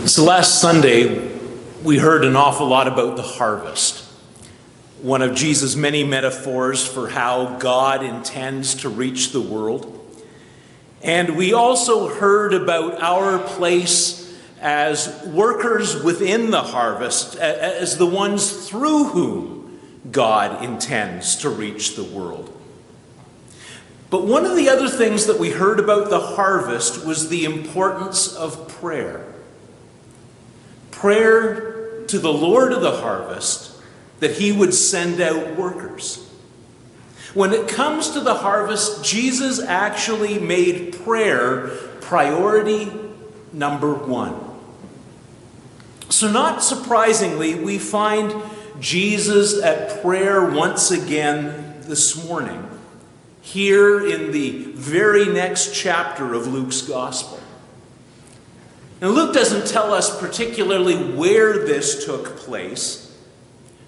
So last Sunday, we heard an awful lot about the harvest, one of Jesus' many metaphors for how God intends to reach the world. And we also heard about our place as workers within the harvest, as the ones through whom God intends to reach the world. But one of the other things that we heard about the harvest was the importance of prayer. Prayer to the Lord of the harvest that he would send out workers. When it comes to the harvest, Jesus actually made prayer priority number one. So not surprisingly, we find Jesus at prayer once again this morning, here in the very next chapter of Luke's Gospel. Now, Luke doesn't tell us particularly where this took place,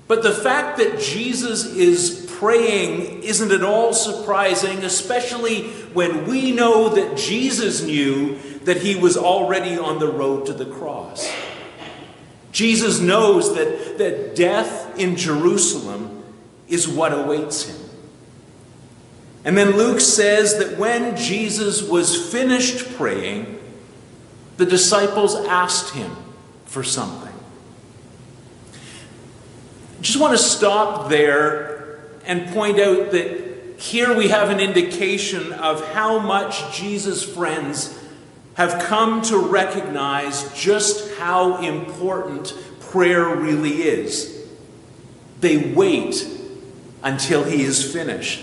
but the fact that Jesus is praying isn't at all surprising, especially when we know that Jesus knew that he was already on the road to the cross. Jesus knows that death in Jerusalem is what awaits him. And then Luke says that when Jesus was finished praying, the disciples asked him for something. I just want to stop there and point out that here we have an indication of how much Jesus' friends have come to recognize just how important prayer really is. They wait until he is finished.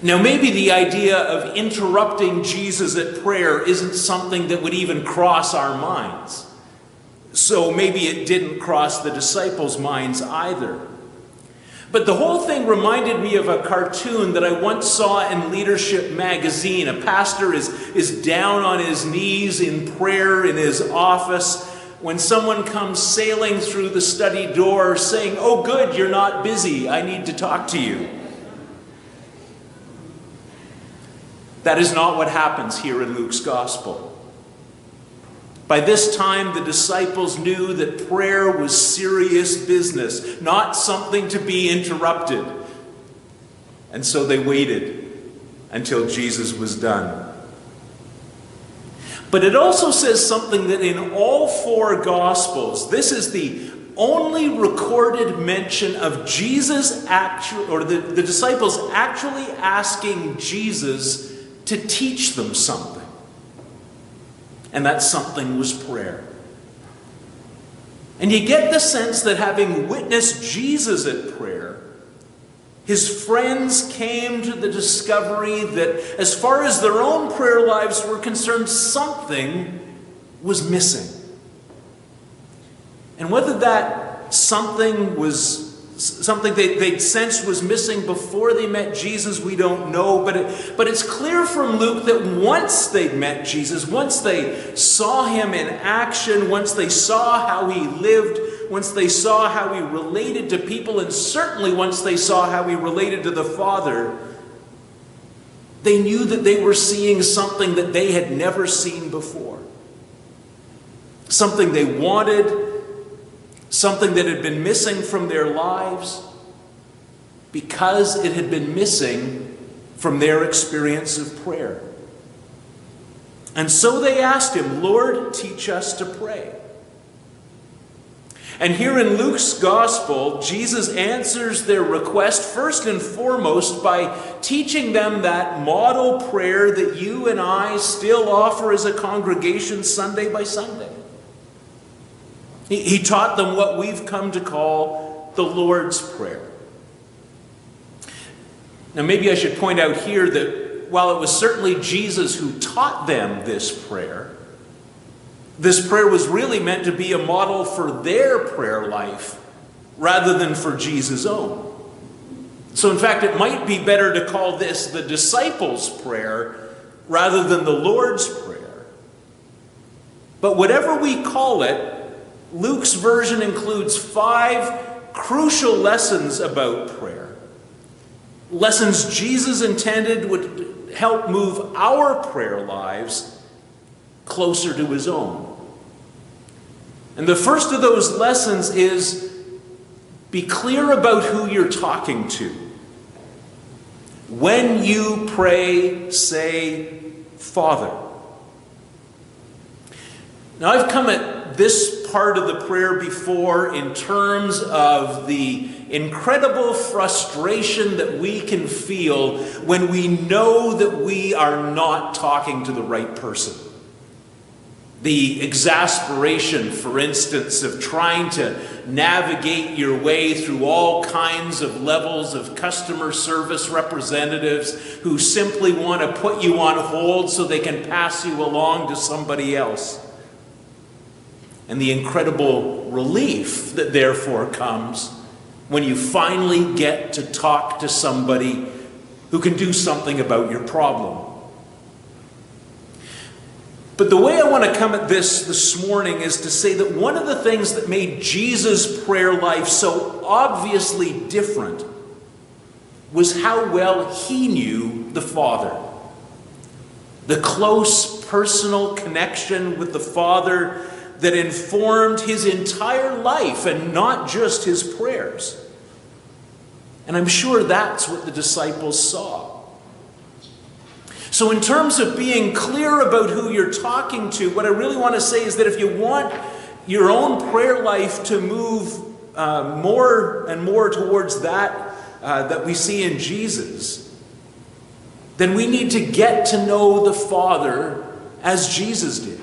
Now, maybe the idea of interrupting Jesus at prayer isn't something that would even cross our minds. So maybe it didn't cross the disciples' minds either. But the whole thing reminded me of a cartoon that I once saw in Leadership magazine. A pastor is down on his knees in prayer in his office when someone comes sailing through the study door saying, "Oh good, you're not busy. I need to talk to you." That is not what happens here in Luke's Gospel. By this time, the disciples knew that prayer was serious business, not something to be interrupted. And so they waited until Jesus was done. But it also says something that in all four Gospels, this is the only recorded mention of Jesus the disciples actually asking Jesus to teach them something. And that something was prayer. And you get the sense that having witnessed Jesus at prayer, his friends came to the discovery that as far as their own prayer lives were concerned, something was missing. And whether that something was something they'd sensed was missing before they met Jesus, we don't know. But it's clear from Luke that once they'd met Jesus, once they saw him in action, once they saw how he lived, once they saw how he related to people, and certainly once they saw how he related to the Father, they knew that they were seeing something that they had never seen before. Something they wanted, something that had been missing from their lives because it had been missing from their experience of prayer. And so they asked him, "Lord, teach us to pray." And here in Luke's Gospel, Jesus answers their request first and foremost by teaching them that model prayer that you and I still offer as a congregation Sunday by Sunday. He taught them what we've come to call the Lord's Prayer. Now, maybe I should point out here that while it was certainly Jesus who taught them this prayer was really meant to be a model for their prayer life rather than for Jesus' own. So, in fact, it might be better to call this the disciples' prayer rather than the Lord's Prayer. But whatever we call it, Luke's version includes 5 crucial lessons about prayer. Lessons Jesus intended would help move our prayer lives closer to his own. And the first of those lessons is be clear about who you're talking to. When you pray, say, Father. Now, I've come at this part of the prayer before in terms of the incredible frustration that we can feel when we know that we are not talking to the right person. The exasperation, for instance, of trying to navigate your way through all kinds of levels of customer service representatives who simply want to put you on hold so they can pass you along to somebody else. And the incredible relief that therefore comes when you finally get to talk to somebody who can do something about your problem. But the way I want to come at this morning is to say that one of the things that made Jesus' prayer life so obviously different was how well he knew the Father. The close personal connection with the Father that informed his entire life and not just his prayers. And I'm sure that's what the disciples saw. So in terms of being clear about who you're talking to, what I really want to say is that if you want your own prayer life to move more and more towards that we see in Jesus, then we need to get to know the Father as Jesus did.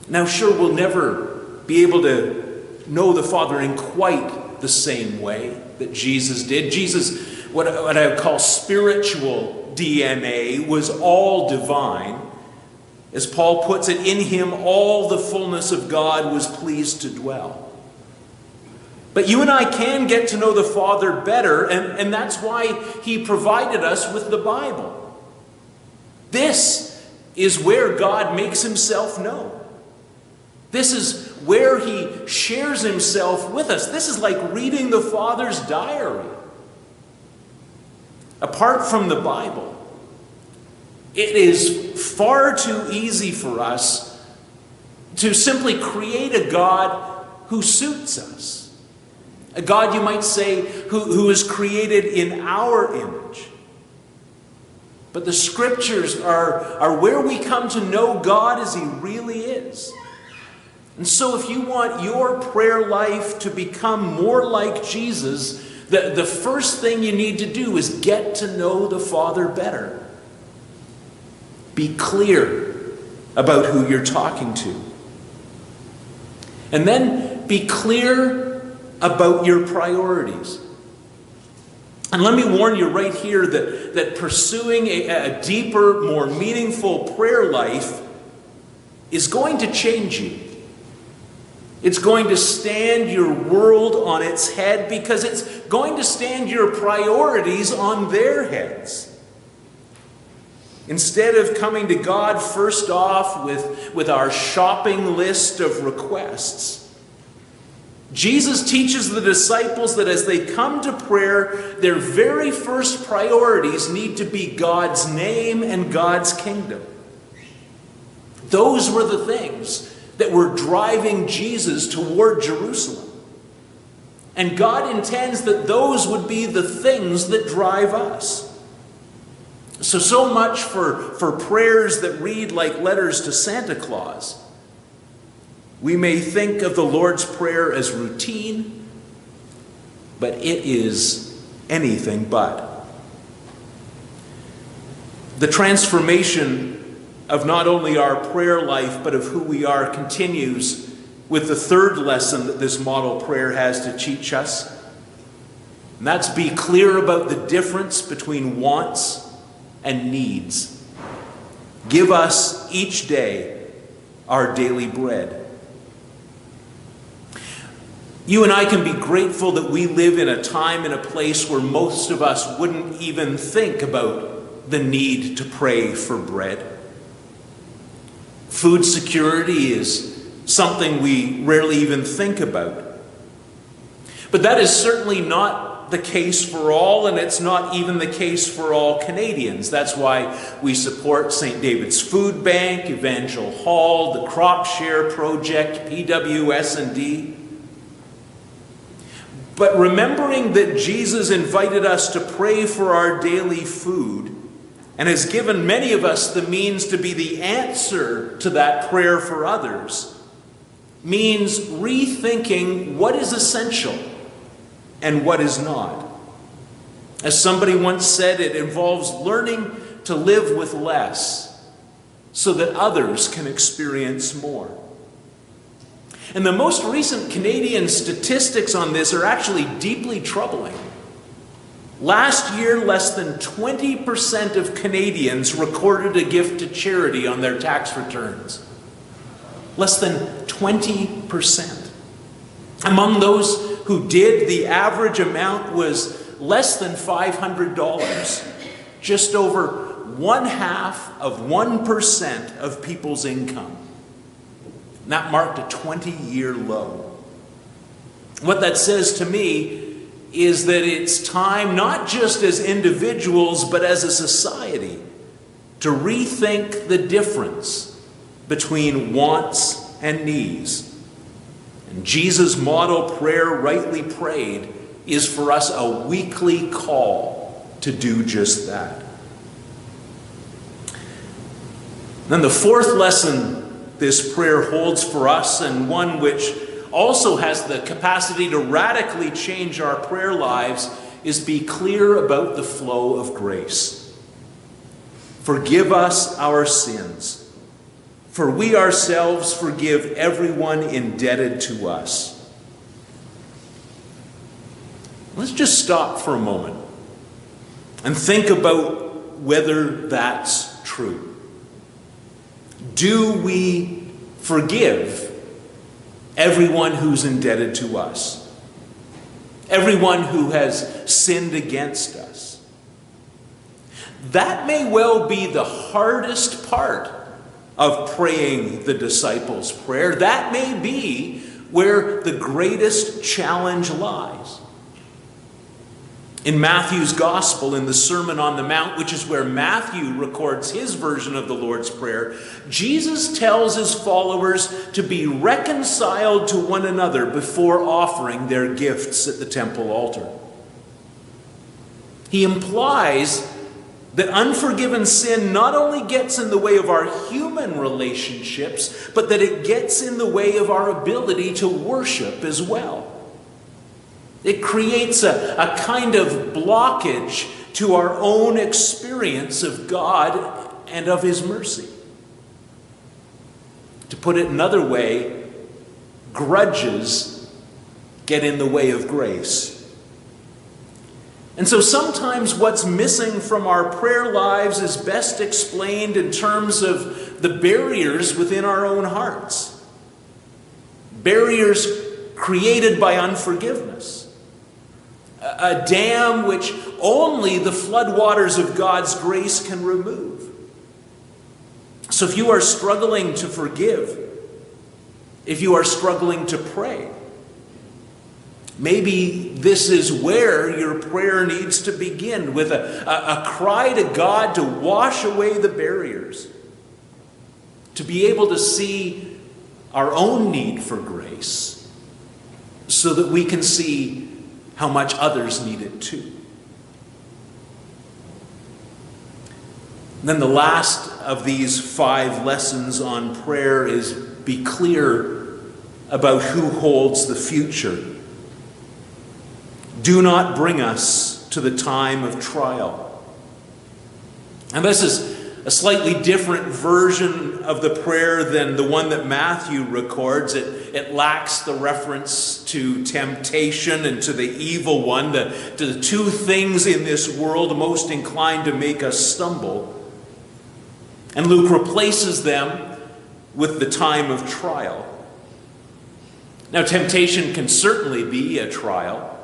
Now, sure, we'll never be able to know the Father in quite the same way that Jesus did. Jesus, what I would call spiritual DNA, was all divine. As Paul puts it, in him all the fullness of God was pleased to dwell. But you and I can get to know the Father better, and that's why he provided us with the Bible. This is where God makes himself known. This is where he shares himself with us. This is like reading the Father's diary. Apart from the Bible, it is far too easy for us to simply create a God who suits us. A God, you might say, who is created in our image. But the Scriptures are where we come to know God as he really is. And so if you want your prayer life to become more like Jesus, the first thing you need to do is get to know the Father better. Be clear about who you're talking to. And then be clear about your priorities. And let me warn you right here that pursuing a deeper, more meaningful prayer life is going to change you. It's going to stand your world on its head because it's going to stand your priorities on their heads. Instead of coming to God first off with our shopping list of requests, Jesus teaches the disciples that as they come to prayer, their very first priorities need to be God's name and God's kingdom. Those were the things that were driving Jesus toward Jerusalem. And God intends that those would be the things that drive us. So much for prayers that read like letters to Santa Claus. We may think of the Lord's Prayer as routine, but it is anything but. The transformation of not only our prayer life, but of who we are continues with the third lesson that this model prayer has to teach us. And that's be clear about the difference between wants and needs. Give us each day our daily bread. You and I can be grateful that we live in a time and a place where most of us wouldn't even think about the need to pray for bread. Food security is something we rarely even think about. But that is certainly not not the case for all, and it's not even the case for all Canadians. That's why we support St. David's Food Bank, Evangel Hall, the Crop Share Project, PWS&D. But remembering that Jesus invited us to pray for our daily food and has given many of us the means to be the answer to that prayer for others, means rethinking what is essential and what is not. As somebody once said, it involves learning to live with less so that others can experience more. And the most recent Canadian statistics on this are actually deeply troubling. Last year, less than 20% of Canadians recorded a gift to charity on their tax returns. Less than 20%. Among those who did, the average amount was less than $500, just over 0.5% of people's income. And that marked a 20-year low. What that says to me is that it's time, not just as individuals, but as a society, to rethink the difference between wants and needs. And Jesus' model prayer, rightly prayed, is for us a weekly call to do just that. Then the fourth lesson this prayer holds for us, and one which also has the capacity to radically change our prayer lives, is be clear about the flow of grace. Forgive us our sins, for we ourselves forgive everyone indebted to us. Let's just stop for a moment and think about whether that's true. Do we forgive everyone who's indebted to us? Everyone who has sinned against us? That may well be the hardest part of praying the disciples' prayer. That may be where the greatest challenge lies. In Matthew's Gospel, in the Sermon on the Mount, which is where Matthew records his version of the Lord's Prayer, Jesus tells his followers to be reconciled to one another before offering their gifts at the temple altar. He implies that unforgiven sin not only gets in the way of our human relationships, but that it gets in the way of our ability to worship as well. It creates a kind of blockage to our own experience of God and of His mercy. To put it another way, grudges get in the way of grace. And so sometimes what's missing from our prayer lives is best explained in terms of the barriers within our own hearts. Barriers created by unforgiveness. A dam which only the floodwaters of God's grace can remove. So if you are struggling to forgive, if you are struggling to pray, maybe this is where your prayer needs to begin, with a cry to God to wash away the barriers, to be able to see our own need for grace so that we can see how much others need it too. Then the last of these 5 lessons on prayer is be clear about who holds the future. Do not bring us to the time of trial. And this is a slightly different version of the prayer than the one that Matthew records. It lacks the reference to temptation and to the evil one, to the 2 things in this world most inclined to make us stumble. And Luke replaces them with the time of trial. Now, temptation can certainly be a trial,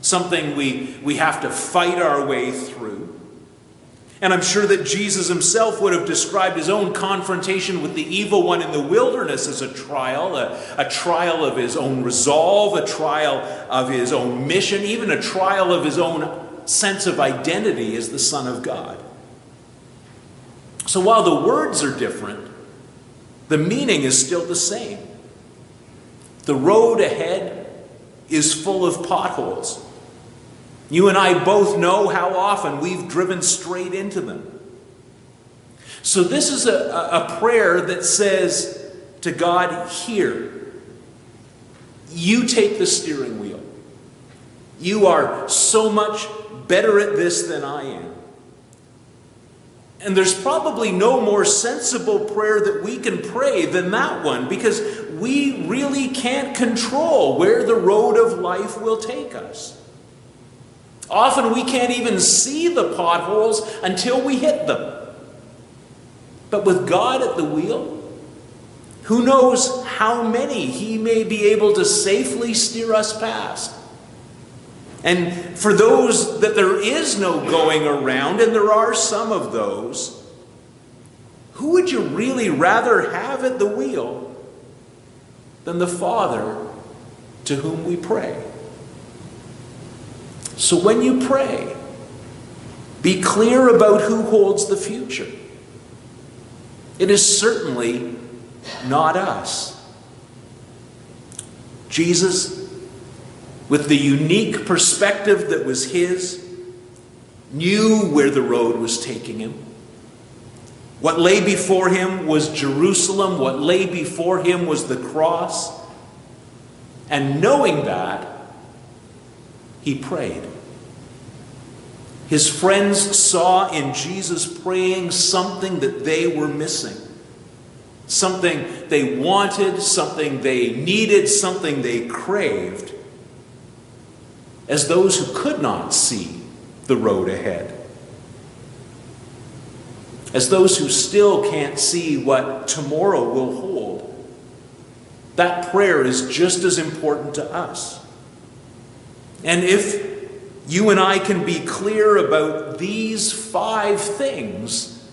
something we have to fight our way through. And I'm sure that Jesus himself would have described his own confrontation with the evil one in the wilderness as a trial of his own resolve, a trial of his own mission, even a trial of his own sense of identity as the Son of God. So while the words are different, the meaning is still the same. The road ahead is full of potholes. You and I both know how often we've driven straight into them. So this is a prayer that says to God, here, you take the steering wheel. You are so much better at this than I am. And there's probably no more sensible prayer that we can pray than that one, because we really can't control where the road of life will take us. Often we can't even see the potholes until we hit them. But with God at the wheel, who knows how many he may be able to safely steer us past. And for those that there is no going around, and there are some of those, who would you really rather have at the wheel than the Father to whom we pray? So when you pray, be clear about who holds the future. It is certainly not us. Jesus, with the unique perspective that was his, knew where the road was taking him. What lay before him was Jerusalem. What lay before him was the cross. And knowing that, he prayed. His friends saw in Jesus praying something that they were missing. Something they wanted, something they needed, something they craved, as those who could not see the road ahead. As those who still can't see what tomorrow will hold. That prayer is just as important to us. And if you and I can be clear about these 5 things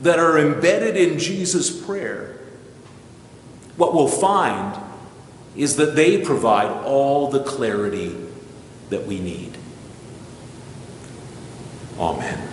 that are embedded in Jesus' prayer, what we'll find is that they provide all the clarity that we need. Amen.